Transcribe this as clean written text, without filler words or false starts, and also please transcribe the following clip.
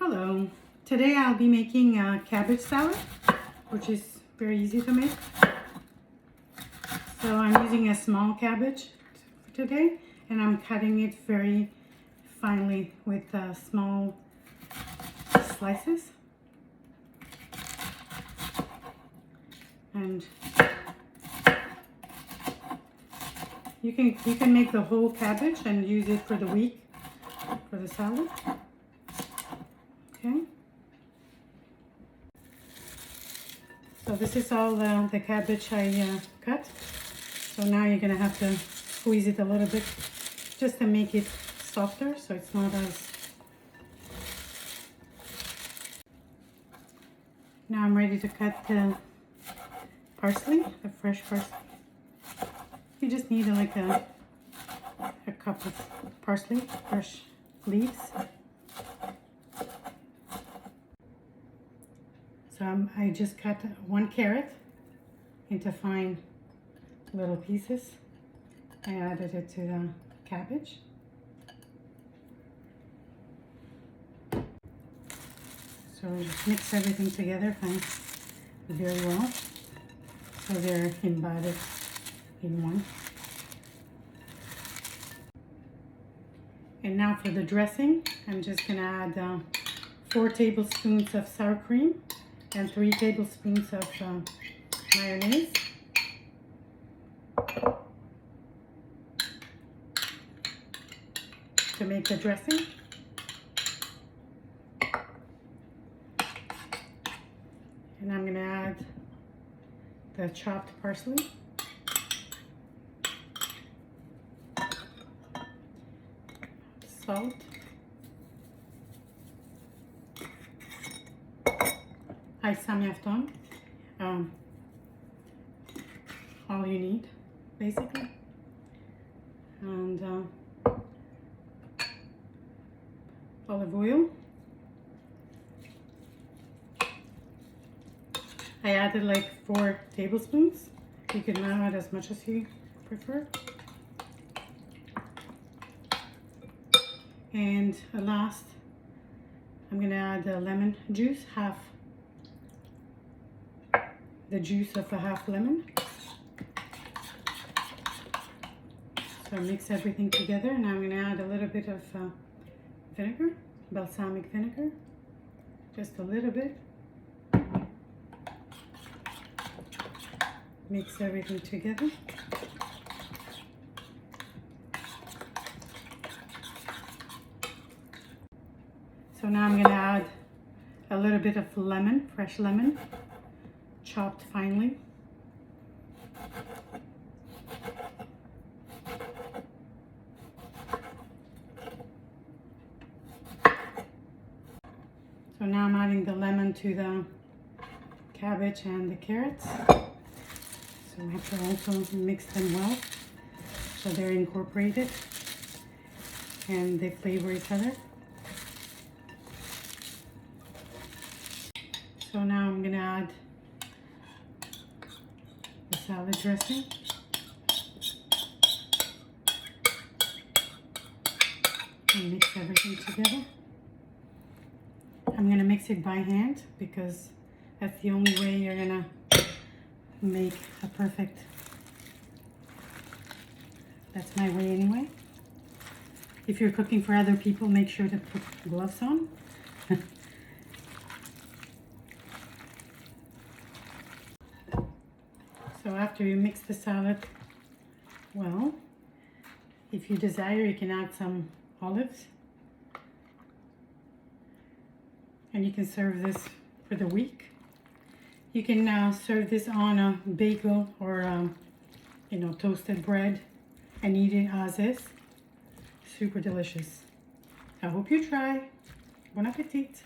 Hello, today I'll be making a cabbage salad, which is very easy to make. So I'm using a small cabbage for today, and I'm cutting it very finely with small slices. And you can make the whole cabbage and use it for the week for the salad. Okay. So this is all the cabbage I cut. So now you're gonna have to squeeze it a little bit just to make it softer, so it's not as... Now I'm ready to cut the parsley, the fresh parsley. You just need like a cup of parsley, fresh leaves. So I just cut 1 carrot into fine little pieces. I added it to the cabbage. So just mix everything together very well, so they're embedded in one. And now for the dressing, I'm just gonna add 4 tablespoons of sour cream and 3 tablespoons of mayonnaise. To make the dressing. And I'm going to add the chopped parsley. Salt. Samyafton. All you need, basically. And olive oil. I added like 4 tablespoons. You can add as much as you prefer. And last, I'm gonna add the lemon juice, half the juice of a half lemon. So mix everything together, and I'm gonna add a little bit of vinegar, balsamic vinegar, just a little bit. Mix everything together. So now I'm going to add a little bit of lemon, fresh lemon, chopped finely. So now I'm adding the lemon to the cabbage and the carrots. So I have to also mix them well so they're incorporated and they flavor each other. So now I'm going to add the salad dressing. And mix everything together. I'm going to mix it by hand because that's the only way you're going to make a perfect... That's my way anyway. If you're cooking for other people, make sure to put gloves on. So after you mix the salad well, if you desire, you can add some olives. And you can serve this for the week. You can serve this on a bagel or toasted bread and eat it as is. Super delicious. I hope you try. Bon appetit.